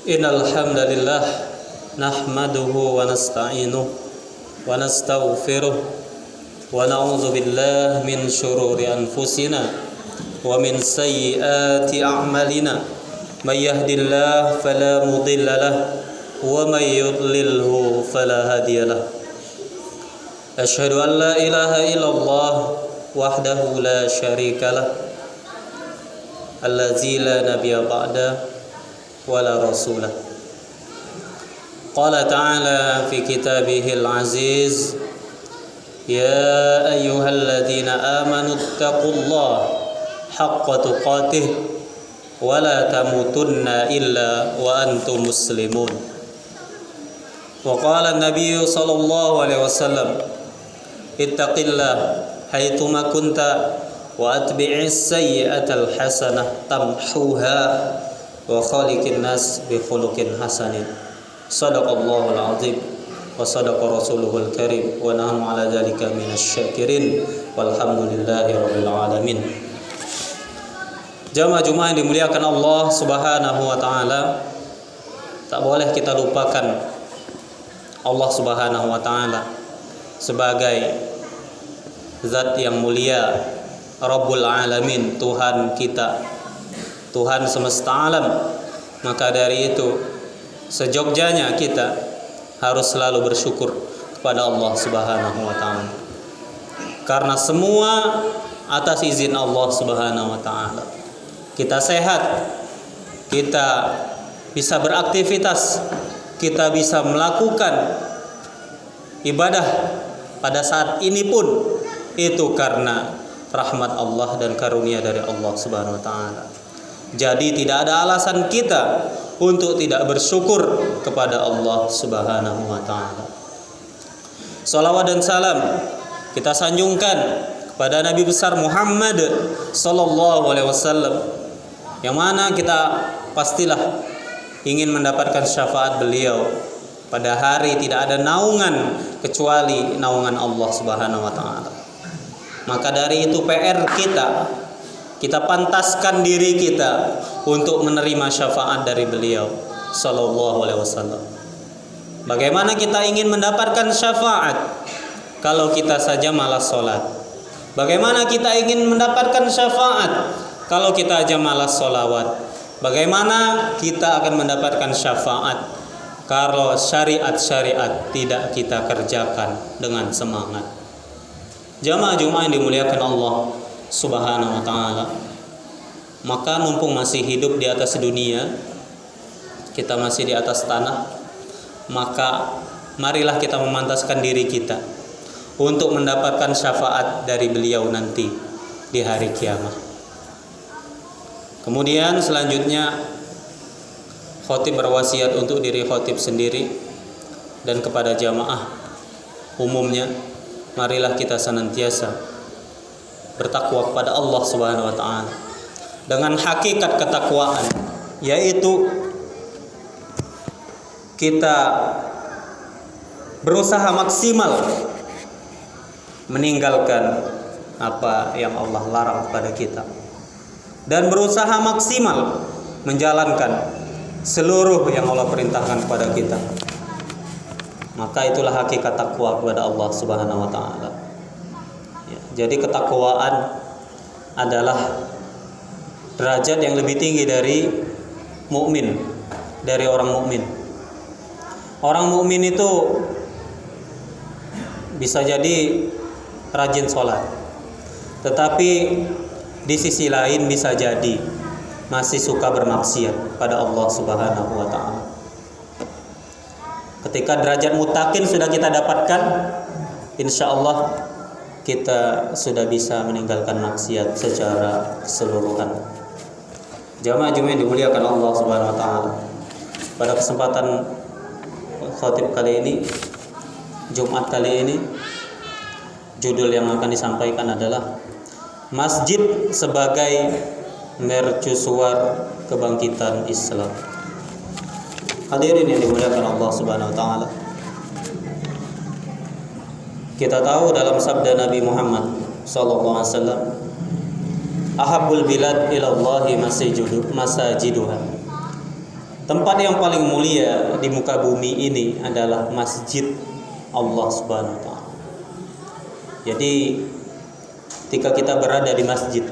Innal hamdalillah nahmaduhu wa nasta'inuhu wa nastaghfiruh wa na'udzu billahi min shururi anfusina wa min sayyiati a'malina may yahdihillahu fala mudilla lahu wa may yudlilhu fala hadiya lahu. Asyhadu an la ilaha illallah wahdahu la syarika lah allazi la nabiyya ba'da wala rasulah. Qala ta'ala fi kitabihil aziz, ya ayyuhalladzina amanu taqullaha haqqa tuqatih wa la tamutunna illa wa antum muslimun. Wa qala an-nabiy sallallahu alaihi wasallam, ittaqillah haitsuma kunta wa atbi'is sayyi'atal hasanah tamhuha wa khaliqin nas bi khuluqin hasanin. Shadaqallahul azim wa sadaqa rasuluhul karim wa nahnu ala dzalika minasyakirin walhamdulillahi rabbil alamin. Jamaah Jumat yang dimuliakan Allah Subhanahu wa taala, tak boleh kita lupakan Allah Subhanahu wa taala sebagai zat yang mulia, Rabbul alamin, Tuhan kita, Tuhan semesta alam. Maka dari itu sejogjanya kita harus selalu bersyukur kepada Allah Subhanahu wa taala, karena semua atas izin Allah Subhanahu wa taala. Kita sehat, kita bisa beraktivitas, kita bisa melakukan ibadah pada saat ini pun itu karena rahmat Allah dan karunia dari Allah Subhanahu wa taala. Jadi tidak ada alasan kita untuk tidak bersyukur kepada Allah Subhanahu wa taala. Salawat dan salam kita sanjungkan kepada Nabi besar Muhammad sallallahu alaihi wasallam, yang mana kita pastilah ingin mendapatkan syafaat beliau. Pada hari tidak ada naungan kecuali naungan Allah Subhanahu wa taala. Maka dari itu PR kita pantaskan diri kita untuk menerima syafaat dari beliau sallallahu alaihi wasallam. Bagaimana kita ingin mendapatkan syafaat kalau kita saja malas sholat? Bagaimana kita ingin mendapatkan syafaat kalau kita aja malas sholawat? Bagaimana kita akan mendapatkan syafaat kalau syariat-syariat tidak kita kerjakan dengan semangat? Jamaah Jumat yang dimuliakan Allah Subhanahu wa taala, maka mumpung masih hidup di atas dunia, kita masih di atas tanah, maka marilah kita memantaskan diri kita untuk mendapatkan syafaat dari beliau nanti di hari kiamat. Kemudian selanjutnya khatib berwasiat untuk diri khatib sendiri dan kepada jamaah umumnya, marilah kita senantiasa bertakwa kepada Allah Subhanahu wa taala dengan hakikat ketakwaan, yaitu kita berusaha maksimal meninggalkan apa yang Allah larang kepada kita dan berusaha maksimal menjalankan seluruh yang Allah perintahkan kepada kita. Maka itulah hakikat takwa kepada Allah Subhanahu wa taala. Ya, jadi ketakwaan adalah derajat yang lebih tinggi dari mukmin, dari orang mukmin. Orang mukmin itu bisa jadi rajin sholat, tetapi di sisi lain bisa jadi masih suka bermaksiat pada Allah Subhanahu wa taala. Ketika derajat muttaqin sudah kita dapatkan, insya Allah kita sudah bisa meninggalkan maksiat secara keseluruhan. Jamaah Jumat dimuliakan Allah Subhanahu wa taala. Pada kesempatan khatib kali ini, Jumat kali ini, judul yang akan disampaikan adalah Masjid sebagai mercusuar kebangkitan Islam. Hadirin yang dimuliakan Allah Subhanahu wa taala. Kita tahu dalam sabda Nabi Muhammad sallallahu alaihi wasallam, ahabbul bilad ila Allahi masajiduha. Tempat yang paling mulia di muka bumi ini adalah masjid Allah Subhanahu wa taala. Jadi ketika kita berada di masjid,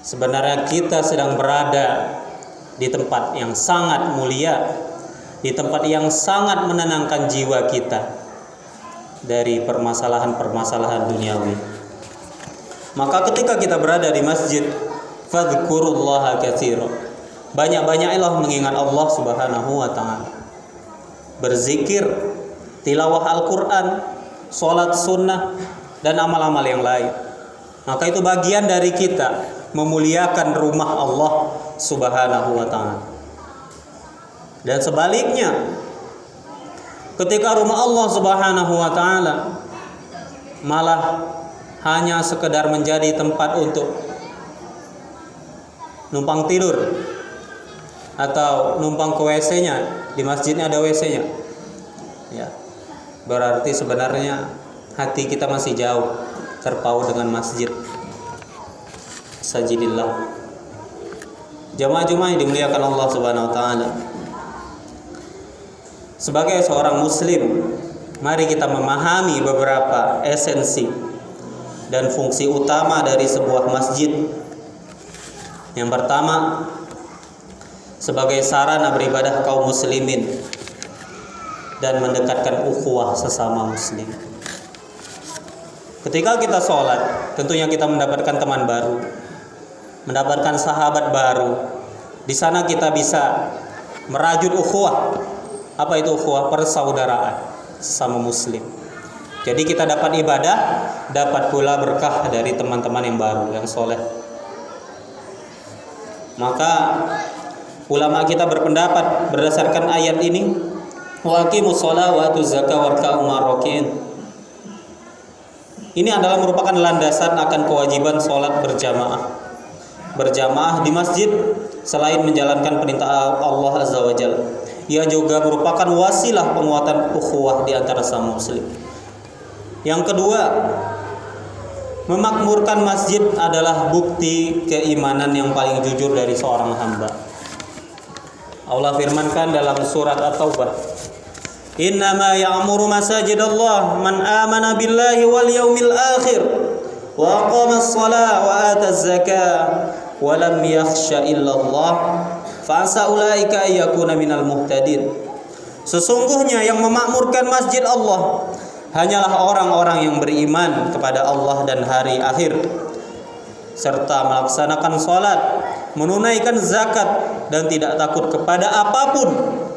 sebenarnya kita sedang berada di tempat yang sangat mulia, di tempat yang sangat menenangkan jiwa kita dari permasalahan-permasalahan duniawi. Maka ketika kita berada di masjid, fadhkurullaha katsira. Banyak-banyaklah mengingat Allah Subhanahu wa taala. Berzikir, tilawah Al-Qur'an, salat sunnah dan amal-amal yang lain. Maka itu bagian dari kita memuliakan rumah Allah Subhanahu wa taala. Dan sebaliknya, ketika rumah Allah Subhanahu wa taala malah hanya sekedar menjadi tempat untuk numpang tidur atau numpang ke WC-nya, di masjidnya ada WC-nya. Ya. Berarti sebenarnya hati kita masih jauh terpaut dengan masjid. Sajidillah. Jamaah-jamaah yang dimuliakan Allah Subhanahu wa taala. Sebagai seorang muslim, mari kita memahami beberapa esensi dan fungsi utama dari sebuah masjid. Yang pertama, sebagai sarana beribadah kaum muslimin dan mendekatkan ukhuwah sesama muslim. Ketika kita sholat, tentunya kita mendapatkan teman baru, mendapatkan sahabat baru. Di sana kita bisa merajut ukhuwah. Apa itu ukhuwah? Persaudaraan sesama muslim. Jadi kita dapat ibadah, dapat pula berkah dari teman-teman yang baru, yang soleh. Maka ulama kita berpendapat berdasarkan ayat ini, wa aqimus shalah wa atuz zakah warka'u ma'ar-raki'in. Ini adalah merupakan landasan akan kewajiban sholat berjamaah. Berjamaah di masjid selain menjalankan perintah Allah Azza wa Jalla, ia juga merupakan wasilah penguatan ukhuwah di antara sesama muslim. Yang kedua, memakmurkan masjid adalah bukti keimanan yang paling jujur dari seorang hamba. Allah firmankan dalam surat At-Taubah, innama ya'muru masajidallah man amana billahi wal yaumil akhir wa aqama as-salah wa ata az-zakah wa lam yakhsha illallah fa asa ulaika ayyakuna minal muhtadin. Sesungguhnya yang memakmurkan masjid Allah hanyalah orang-orang yang beriman kepada Allah dan hari akhir, serta melaksanakan salat, menunaikan zakat, dan tidak takut kepada apapun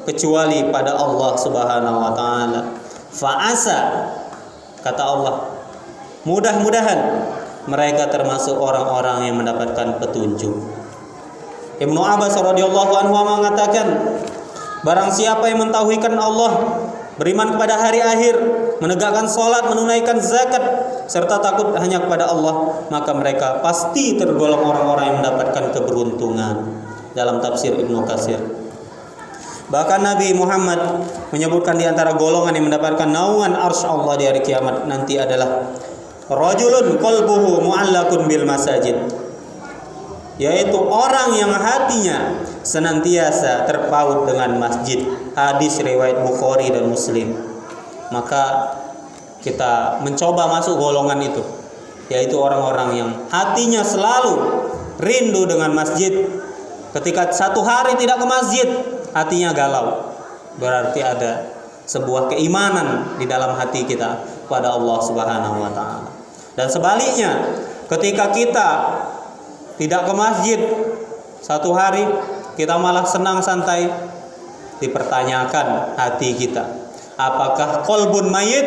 kecuali pada Allah Subhanahu wa taala. Fa'asa, kata Allah, mudah-mudahan mereka termasuk orang-orang yang mendapatkan petunjuk. Ibnu Abbas radhiyallahu anhu mengatakan, barang siapa yang mentauhidkan Allah, beriman kepada hari akhir, menegakkan salat, menunaikan zakat, serta takut hanya kepada Allah, maka mereka pasti tergolong orang-orang yang mendapatkan keberuntungan. Dalam tafsir Ibnu Katsir. Bahkan Nabi Muhammad menyebutkan di antara golongan yang mendapatkan naungan arsy Allah di hari kiamat nanti adalah rajulun qalbuhu mu'allaqun bil masajid, yaitu orang yang hatinya senantiasa terpaut dengan masjid. Hadis riwayat Bukhari dan Muslim. Maka kita mencoba masuk golongan itu, yaitu orang-orang yang hatinya selalu rindu dengan masjid. Ketika satu hari tidak ke masjid, hatinya galau. Berarti ada sebuah keimanan di dalam hati kita pada Allah Subhanahu wa taala. Dan sebaliknya, ketika kita tidak ke masjid satu hari, kita malah senang santai, dipertanyakan hati kita. Apakah qalbun mayit?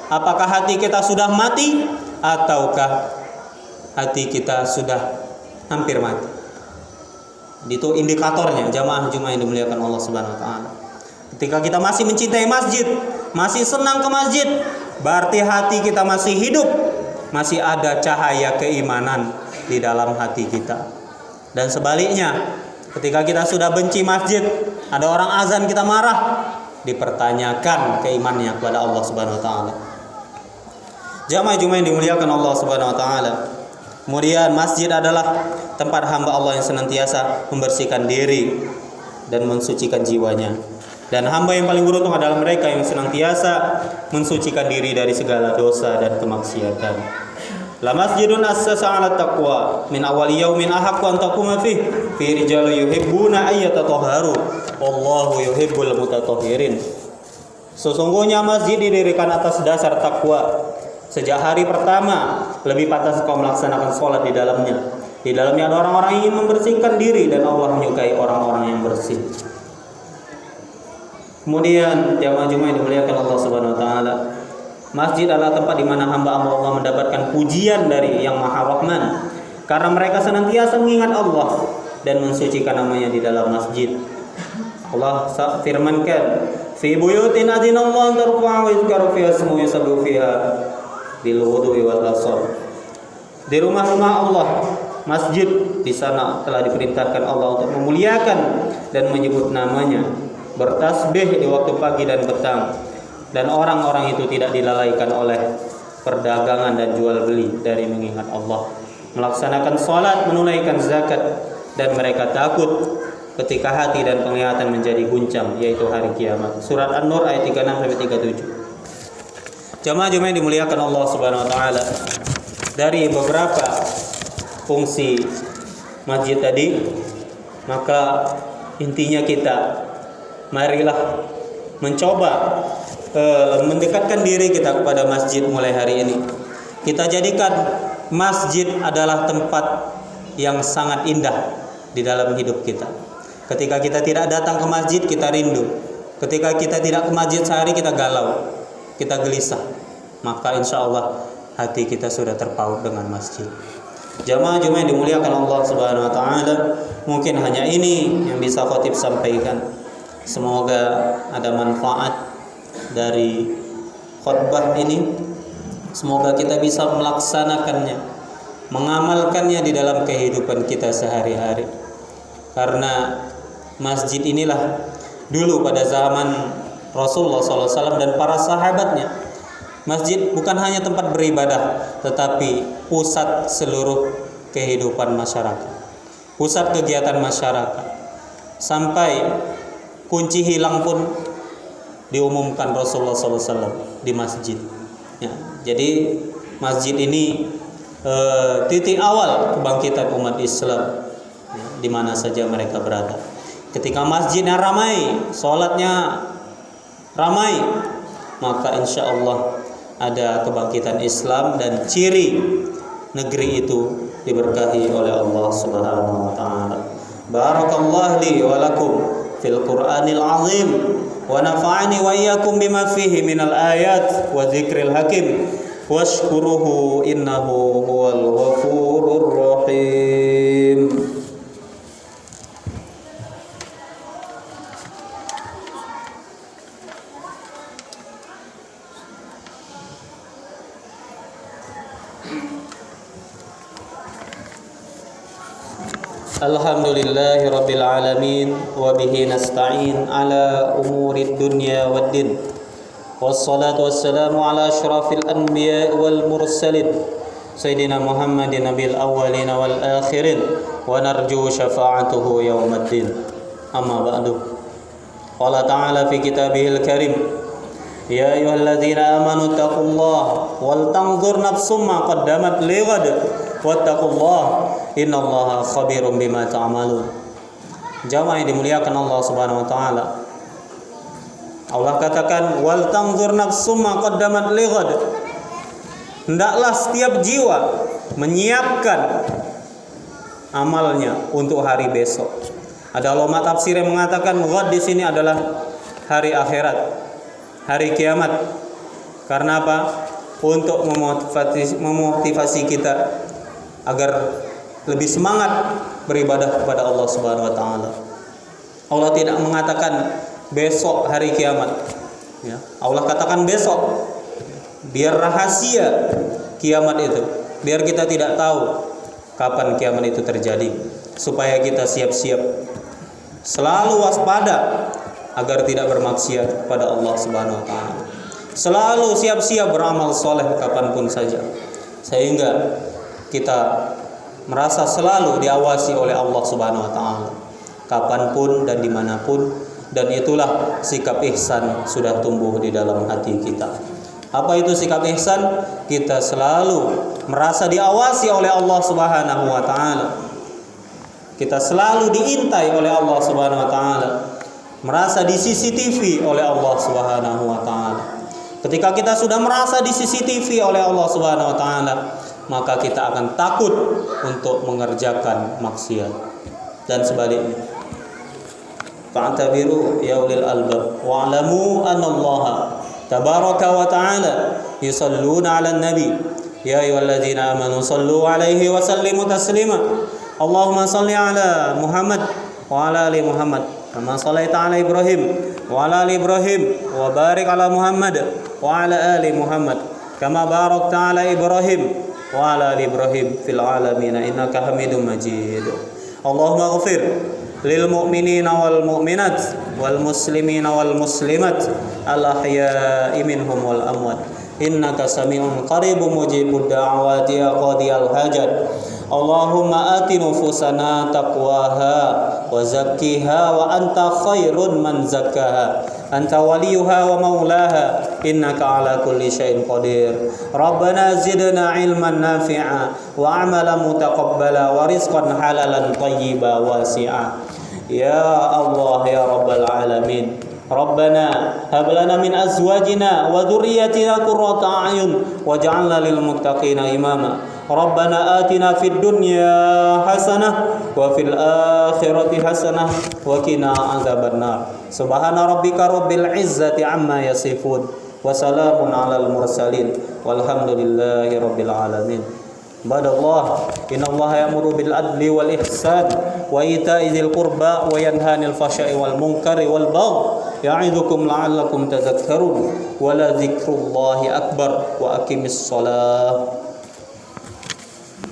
Apakah hati kita sudah mati ataukah hati kita sudah hampir mati? Itu indikatornya, jamaah Jumat yang dimuliakan Allah Subhanahu wa taala. Ketika kita masih mencintai masjid, masih senang ke masjid, berarti hati kita masih hidup, masih ada cahaya keimanan di dalam hati kita. Dan sebaliknya, ketika kita sudah benci masjid, ada orang azan kita marah, dipertanyakan keimanannya kepada Allah Subhanahu wa taala. Jamaah Jumat yang dimuliakan Allah Subhanahu wa taala. Kemudian masjid adalah tempat hamba Allah yang senantiasa membersihkan diri dan mensucikan jiwanya. Dan hamba yang paling beruntung adalah mereka yang senantiasa mensucikan diri dari segala dosa dan kemaksiatan. La masjidun assasa 'ala taqwa min awwali yaumin ahaqqu an taquma fi rijalun yuhibbuna ayyatatahharu wallahu yuhibbul mutatahhirin. Sesungguhnya masjid didirikan atas dasar takwa. Sejak hari pertama lebih pantas kau melaksanakan sholat di dalamnya. Di dalamnya ada orang-orang yang ingin membersihkan diri dan Allah menyukai orang-orang yang bersih. Kemudian jamaah Jumat yang dimuliakan Allah Subhanahu wa taala, masjid adalah tempat di mana hamba Allah mendapatkan pujian dari Yang Maha Rahman, karena mereka senantiasa mengingat Allah dan mensucikan namanya di dalam masjid. Allah firmankan, "Fi buyutin adzinallahu an tarfa'a wa yuzkaru fiha ismuhu yusabbihu fiha bil wudu'i wal asar." Di rumah-rumah Allah, masjid, di sana telah diperintahkan Allah untuk memuliakan dan menyebut namanya, bertasbih di waktu pagi dan petang, dan orang-orang itu tidak dilalaikan oleh perdagangan dan jual beli dari mengingat Allah, melaksanakan salat, menunaikan zakat, dan mereka takut ketika hati dan penglihatan menjadi guncang, yaitu hari kiamat. Surat An-Nur ayat 36 sampai 37. Jamaah Jumat yang dimuliakan Allah Subhanahu wa taala, dari beberapa fungsi masjid tadi, maka intinya kita marilah mencoba mendekatkan diri kita kepada masjid mulai hari ini. Kita jadikan masjid adalah tempat yang sangat indah di dalam hidup kita. Ketika kita tidak datang ke masjid, kita rindu. Ketika kita tidak ke masjid sehari, kita galau, kita gelisah. Maka insya Allah hati kita sudah terpaut dengan masjid. Jamaah Jumat yang dimuliakan Allah Subhanahu wa taala, mungkin hanya ini yang bisa khotib sampaikan. Semoga ada manfaat dari khutbah ini. Semoga kita bisa melaksanakannya, mengamalkannya di dalam kehidupan kita sehari-hari. Karena masjid inilah dulu pada zaman Rasulullah SAW dan para sahabatnya, masjid bukan hanya tempat beribadah, tetapi pusat seluruh kehidupan masyarakat, pusat kegiatan masyarakat. Sampai kunci hilang pun diumumkan Rasulullah SAW di masjid. Ya, jadi masjid ini titik awal kebangkitan umat Islam, ya, di mana saja mereka berada. Ketika masjidnya ramai, sholatnya ramai, maka insya Allah ada kebangkitan Islam dan ciri negeri itu diberkahi oleh Allah Subhanahu wa taala. Barakallahu li wa lakum fil Qur'anil azim wa nafa'ani wa iyyakum bima fihi minal ayat wa dzikril hakim washkuruhu innahu huwal ghafurur rahim. Alhamdulillahi rabbil alamin wa bihi nasta'in ala umurid dunya waddin. Wassalatu wassalamu ala asyrafil anbiya wal mursalin sayyidina Muhammadin nabil awwalin wal akhirin wa narju syafa'atuhu yaumaddin. Amma ba'du. Qala ta'ala fi kitabihil karim, ya ayyuhalladzina amanu taqullaha wal tanzur nafsum ma qaddamat lighad wattaqullaha innallaha khabirum bima ta'malun. Jamaah yang dimuliakan Allah Subhanahu wa taala. Allah katakan wal tanzur nafsum ma qaddamat lighad. Hendaklah setiap jiwa menyiapkan amalnya untuk hari besok. Ada ulama tafsir yang mengatakan ghad di sini adalah hari akhirat, hari kiamat. Karena apa? Untuk memotivasi kita agar lebih semangat beribadah kepada Allah Subhanahu wa taala. Allah tidak mengatakan besok hari kiamat. Ya, Allah katakan besok. Biar rahasia kiamat itu, biar kita tidak tahu kapan kiamat itu terjadi, supaya kita siap-siap selalu waspada agar tidak bermaksiat kepada Allah Subhanahu wa taala. Selalu siap-siap beramal soleh kapanpun saja, sehingga kita merasa selalu diawasi oleh Allah Subhanahu wa taala kapanpun dan dimanapun, dan itulah sikap ihsan sudah tumbuh di dalam hati kita. Apa itu sikap ihsan? Kita selalu merasa diawasi oleh Allah Subhanahu wa taala. Kita selalu diintai oleh Allah Subhanahu wa taala, merasa di CCTV oleh Allah Subhanahu wa taala. Ketika kita sudah merasa di CCTV oleh Allah Subhanahu wa taala, maka kita akan takut untuk mengerjakan maksiat. Dan sebaliknya, fa'tabiru ya ulil albab wa'lamu annallaha tabaraka wa ta'ala yusalluna 'alan nabi ya ayyuhalladzina amanu sallu 'alaihi wa sallimu taslima. Allahumma salli 'ala Muhammad wa 'ala ali Muhammad kama shallaita 'ala Ibrahim wa 'ala ali Ibrahim wa barik 'ala Muhammad wa 'ala ali Muhammad kama barakta 'ala Ibrahim wa 'ala ali Ibrahim fil 'alamin innaka Hamidum Majid. Allahumma ighfir lil mu'minina wal mu'minat wal muslimina wal muslimat al ahya'i minhum wal amwat innaka sami'un qaribun mujibud da'awati ya qadiyal hajat. Allahumma ati nufusana taqwaha wa zakkiha wa anta khairun man zakkaha anta waliyuha wa maulaha innaka ala kulli syai'in qadir. Rabbana zidna ilman nafi'a wa amalan mutaqabbala wa rizqan halalan thayyiba wasi'a. Ya Allah ya Rabbal alamin, Rabbana hab lana min azwajina wa dhurriyyatina qurrata a'yun waj'alna lil muttaqina imama. Rabbana atina fid dunya hasanah wa fil akhirati hasanah wa qina adzabannar. Subhana rabbika rabbil izzati amma yasifun wa salamun alal mursalin walhamdulillahi rabbil alamin. Badallah, innallaha ya'muru bil adli wal ihsan wa ita'i dzil qurba wa yanha 'anil fahsya'i wal munkari wal baghi ya'idukum la'allakum tadhakkarun wa la dzikrullahi akbar wa aqimis shalah.